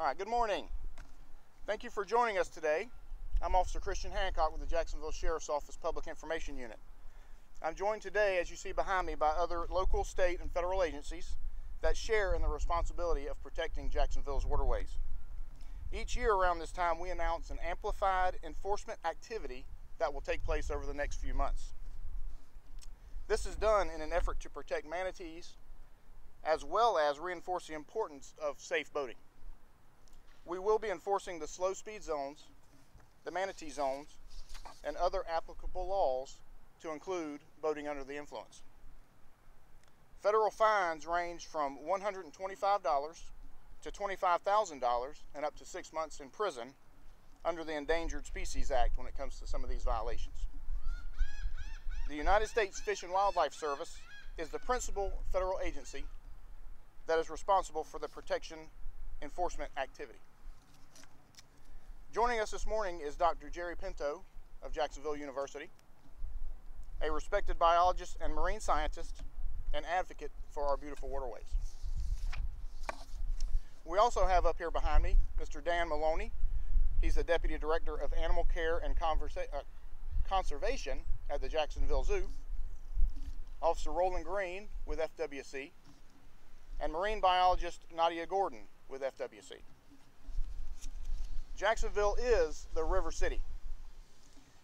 All right, good morning. Thank you for joining us today. I'm Officer Christian Hancock with the Jacksonville Sheriff's Office Public Information Unit. I'm joined today, as you see behind me, by other local, state, and federal agencies that share in the responsibility of protecting Jacksonville's waterways. Each year around this time, we announce an amplified enforcement activity that will take place over the next few months. This is done in an effort to protect manatees, as well as reinforce the importance of safe boating. We will be enforcing the slow speed zones, the manatee zones, and other applicable laws to include boating under the influence. Federal fines range from $125 to $25,000 and up to 6 months in prison under the Endangered Species Act when it comes to some of these violations. The United States Fish and Wildlife Service is the principal federal agency that is responsible for the protection enforcement activity. Joining us this morning is Dr. Jerry Pinto of Jacksonville University, a respected biologist and marine scientist and advocate for our beautiful waterways. We also have up here behind me Mr. Dan Maloney. He's the Deputy Director of Animal Care and Conservation at the Jacksonville Zoo, Officer Roland Green with FWC, and marine biologist Nadya Gorton with FWC. Jacksonville is the river city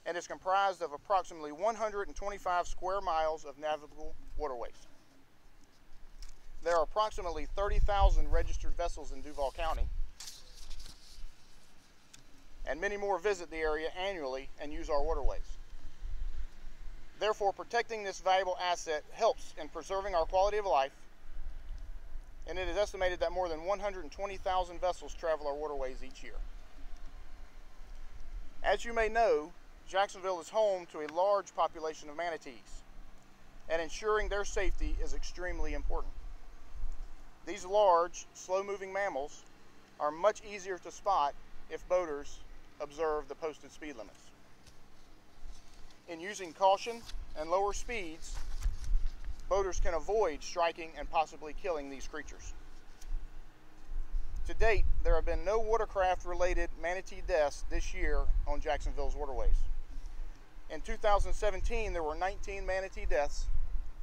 and is comprised of approximately 125 square miles of navigable waterways. There are approximately 30,000 registered vessels in Duval County, and many more visit the area annually and use our waterways. Therefore, protecting this valuable asset helps in preserving our quality of life, and it is estimated that more than 120,000 vessels travel our waterways each year. As you may know, Jacksonville is home to a large population of manatees, and ensuring their safety is extremely important. These large, slow-moving mammals are much easier to spot if boaters observe the posted speed limits. In using caution and lower speeds, boaters can avoid striking and possibly killing these creatures. To date, there have been no watercraft-related manatee deaths this year on Jacksonville's waterways. In 2017, there were 19 manatee deaths,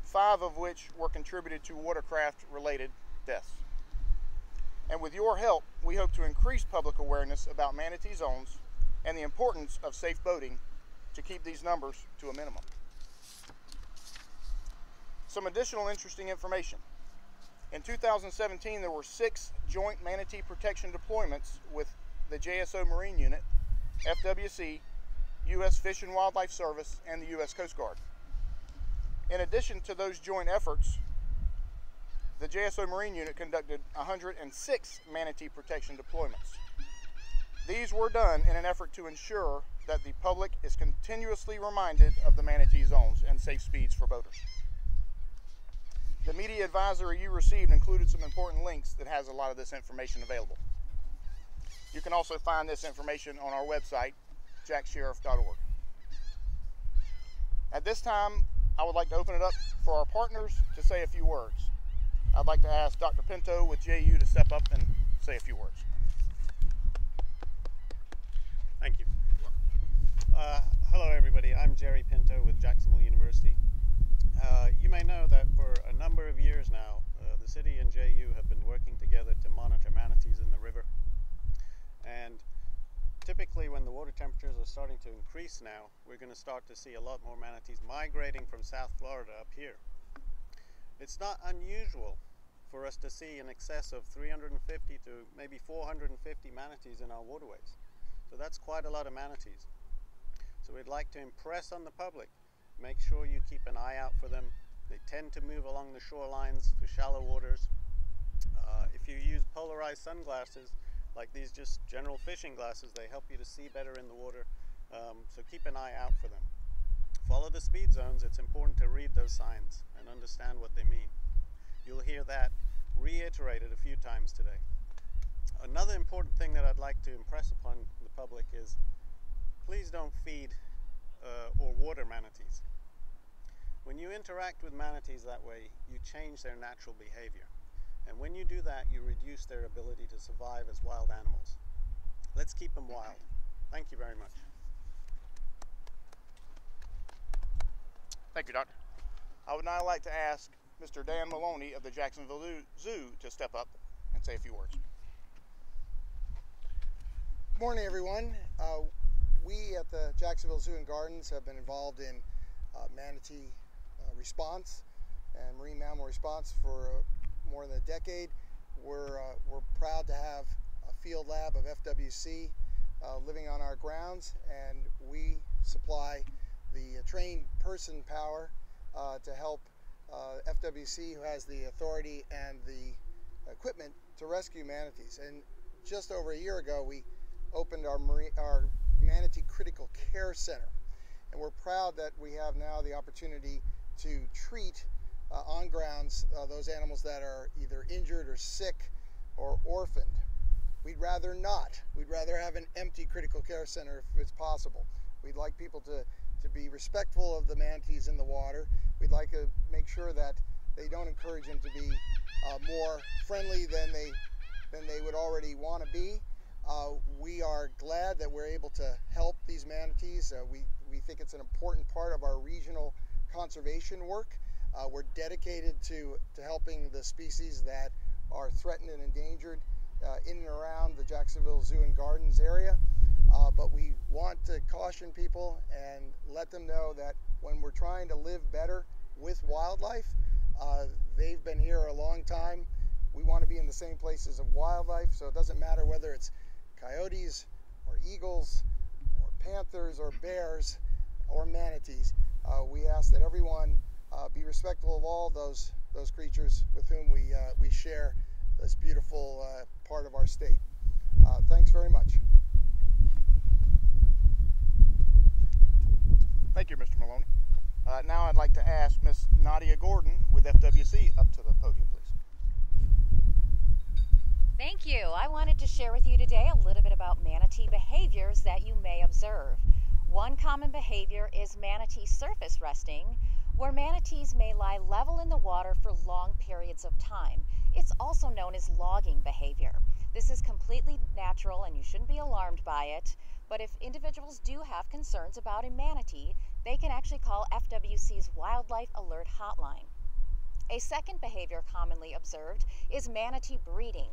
5 of which were contributed to watercraft-related deaths. And with your help, we hope to increase public awareness about manatee zones and the importance of safe boating to keep these numbers to a minimum. Some additional interesting information. In 2017, there were 6 joint manatee protection deployments with the JSO Marine Unit, FWC, U.S. Fish and Wildlife Service, and the U.S. Coast Guard. In addition to those joint efforts, the JSO Marine Unit conducted 106 manatee protection deployments. These were done in an effort to ensure that the public is continuously reminded of the manatee zones and safe speeds for boaters. The media advisory you received included some important links that has a lot of this information available. You can also find this information on our website, JAXSHERIFF.org. At this time, I would like to open it up for our partners to say a few words. I'd like to ask Dr. Pinto with JU to step up and say a few words. Thank you. Hello everybody, I'm Jerry Pinto with Jacksonville University. You may know that for a number of years now, the city and JU have been working together to monitor manatees in the river. And typically when the water temperatures are starting to increase now, we're going to start to see a lot more manatees migrating from South Florida up here. It's not unusual for us to see in excess of 350 to maybe 450 manatees in our waterways. So that's quite a lot of manatees. So we'd like to impress on the public, make sure you keep an eye out for them. They tend to move along the shorelines for shallow waters. If you use polarized sunglasses, like these just general fishing glasses, they help you to see better in the water. So keep an eye out for them. Follow the speed zones. It's important to read those signs and understand what they mean. You'll hear that reiterated a few times today. Another important thing that I'd like to impress upon the public is please don't feed or water manatees. When you interact with manatees that way, you change their natural behavior. And when you do that, you reduce their ability to survive as wild animals. Let's keep them wild. Thank you very much. Thank you, Doctor. I would now like to ask Mr. Dan Maloney of the Jacksonville Zoo to step up and say a few words. Good morning, everyone. We at the Jacksonville Zoo and Gardens have been involved in manatee response and marine mammal response for more than a decade. We're proud to have a field lab of FWC living on our grounds, and we supply the trained person power to help FWC, who has the authority and the equipment to rescue manatees. And just over a year ago, we opened our Manatee Critical Care Center, and we're proud that we have now the opportunity to treat on grounds those animals that are either injured or sick or orphaned. We'd rather not. We'd rather have an empty critical care center if it's possible. We'd like people to be respectful of the manatees in the water. We'd like to make sure that they don't encourage them to be more friendly than they would already want to be. We are glad that we're able to help these manatees. We think it's an important part of our regional conservation work. We're dedicated to helping the species that are threatened and endangered in and around the Jacksonville Zoo and Gardens area. But we want to caution people and let them know that when we're trying to live better with wildlife, they've been here a long time. We want to be in the same places of wildlife, so it doesn't matter whether it's coyotes or eagles or panthers or bears or manatees. We ask that everyone be respectful of all those creatures with whom we share this beautiful part of our state. Thanks very much. Thank you, Mr. Maloney. Now I'd like to ask Miss Nadya Gorton with FWC up to the podium, please. Thank you. I wanted to share with you today a little bit about manatee behaviors that you may observe. One common behavior is manatee surface resting, where manatees may lie level in the water for long periods of time. It's also known as logging behavior. This is completely natural and you shouldn't be alarmed by it, but if individuals do have concerns about a manatee, they can actually call FWC's Wildlife Alert Hotline. A second behavior commonly observed is manatee breeding,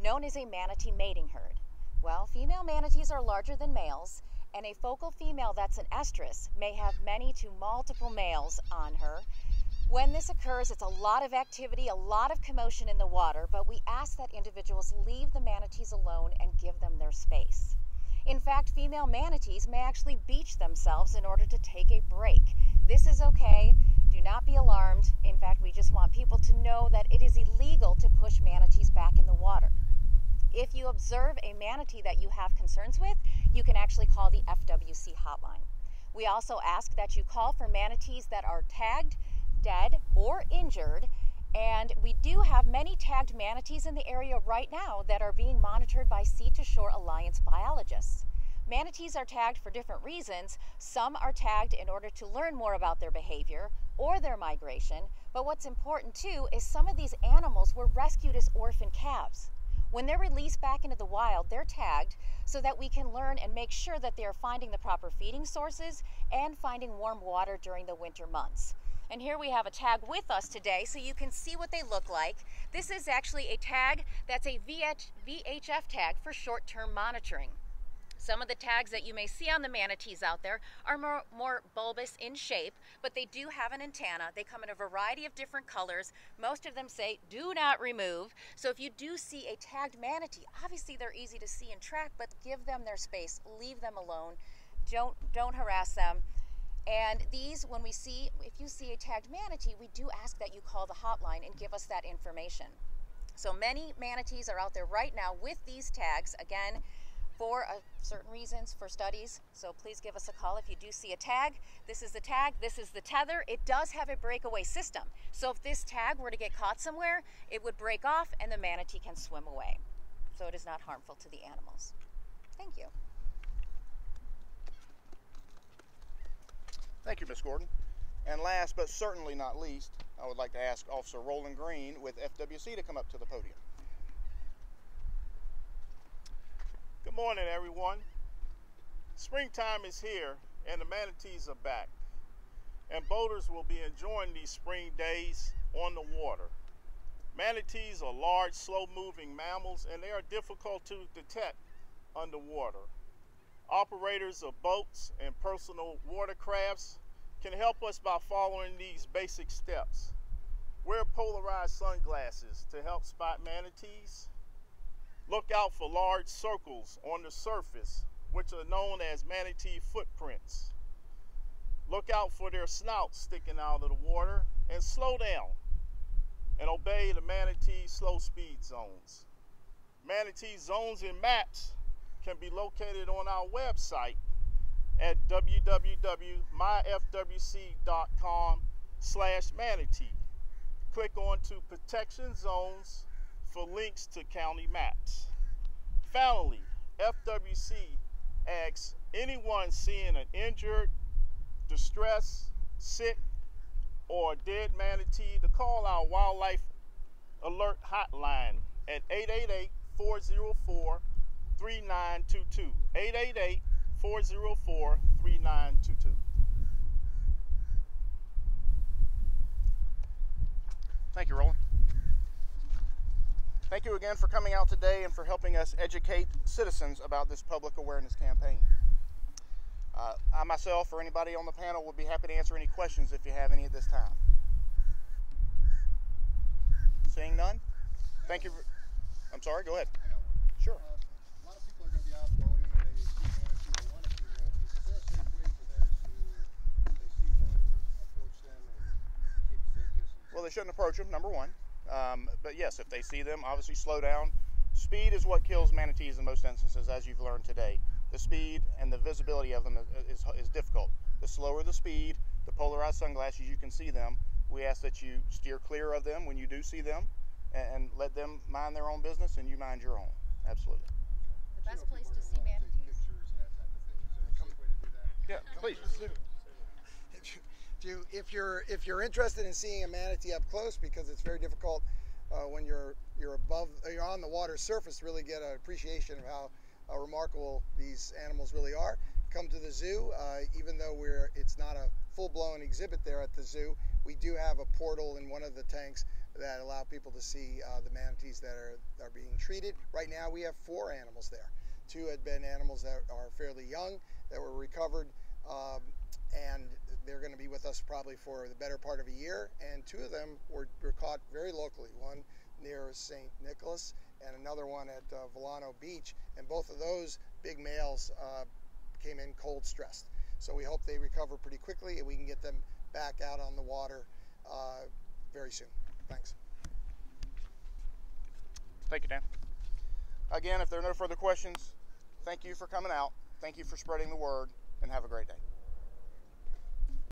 known as a manatee mating herd. Well, female manatees are larger than males, and a focal female that's an estrus may have many to multiple males on her. When this occurs, it's a lot of activity, a lot of commotion in the water, but we ask that individuals leave the manatees alone and give them their space. In fact, female manatees may actually beach themselves in order to take a break. This is okay. Do not be alarmed. In fact, we just want people to know that it is illegal to push manatees back in the water. If you observe a manatee that you have concerns with, you can actually call the FWC hotline. We also ask that you call for manatees that are tagged, dead, or injured, and we do have many tagged manatees in the area right now that are being monitored by Sea to Shore Alliance biologists. Manatees are tagged for different reasons. Some are tagged in order to learn more about their behavior or their migration, but what's important too is some of these animals were rescued as orphan calves. When they're released back into the wild, they're tagged so that we can learn and make sure that they are finding the proper feeding sources and finding warm water during the winter months. And here we have a tag with us today so you can see what they look like. This is actually a tag that's a VHF tag for short-term monitoring. Some of the tags that you may see on the manatees out there are more bulbous in shape, but they do have an antenna. They come in a variety of different colors. Most of them say, do not remove. So if you do see a tagged manatee, obviously they're easy to see and track, but give them their space, leave them alone, don't harass them. And these, if you see a tagged manatee, we do ask that you call the hotline and give us that information. So many manatees are out there right now with these tags, again, for certain reasons, for studies. So please give us a call if you do see a tag. This is the tag, this is the tether. It does have a breakaway system. So if this tag were to get caught somewhere, it would break off and the manatee can swim away. So it is not harmful to the animals. Thank you. Thank you, Ms. Gordon. And last but certainly not least, I would like to ask Officer Roland Green with FWC to come up to the podium. Good morning, everyone. Springtime is here and the manatees are back. And boaters will be enjoying these spring days on the water. Manatees are large, slow-moving mammals, and they are difficult to detect underwater. Operators of boats and personal watercrafts can help us by following these basic steps. Wear polarized sunglasses to help spot manatees. Look out for large circles on the surface, which are known as manatee footprints. Look out for their snouts sticking out of the water, and slow down and obey the manatee slow speed zones. Manatee zones and maps can be located on our website at www.myfwc.com/manatee. Click on to protection zones for links to county maps. Finally, FWC asks anyone seeing an injured, distressed, sick, or dead manatee to call our Wildlife Alert Hotline at 888-404-3922. 888-404-3922. Thank you, Roland. Thank you again for coming out today and for helping us educate citizens about this public awareness campaign. I myself or anybody on the panel would be happy to answer any questions if you have any at this time. Seeing none? Thank you. I'm sorry, go ahead. I got one. Sure. A lot of people are going to be out boating when they see manatee or want to see manatees. Is there a safe way for them to, if they see one, approach them and keep a safe distance? Well, they shouldn't approach them, number one. But yes, if they see them, obviously slow down. Speed is what kills manatees in most instances, as you've learned today. The speed and the visibility of them is difficult. The slower the speed, the polarized sunglasses, you can see them. We ask that you steer clear of them when you do see them and let them mind their own business and you mind your own. Absolutely. The best place to see manatees? Pictures and that type of thing. Is there a safe way to do that? Yeah, please. If you're interested in seeing a manatee up close, because it's very difficult when you're on the water surface to really get an appreciation of how remarkable these animals really are, come to the zoo. Even though it's not a full-blown exhibit there at the zoo, we do have a portal in one of the tanks that allow people to see the manatees that are being treated. Right now we have 4 animals there. 2 had been animals that are fairly young that were recovered, and they're going to be with us probably for the better part of a year, and 2 of them were caught very locally, one near St. Nicholas and another one at Volano Beach, and both of those big males came in cold stressed. So we hope they recover pretty quickly and we can get them back out on the water very soon. Thanks. Thank you, Dan. Again, if there are no further questions, thank you for coming out. Thank you for spreading the word, and have a great day.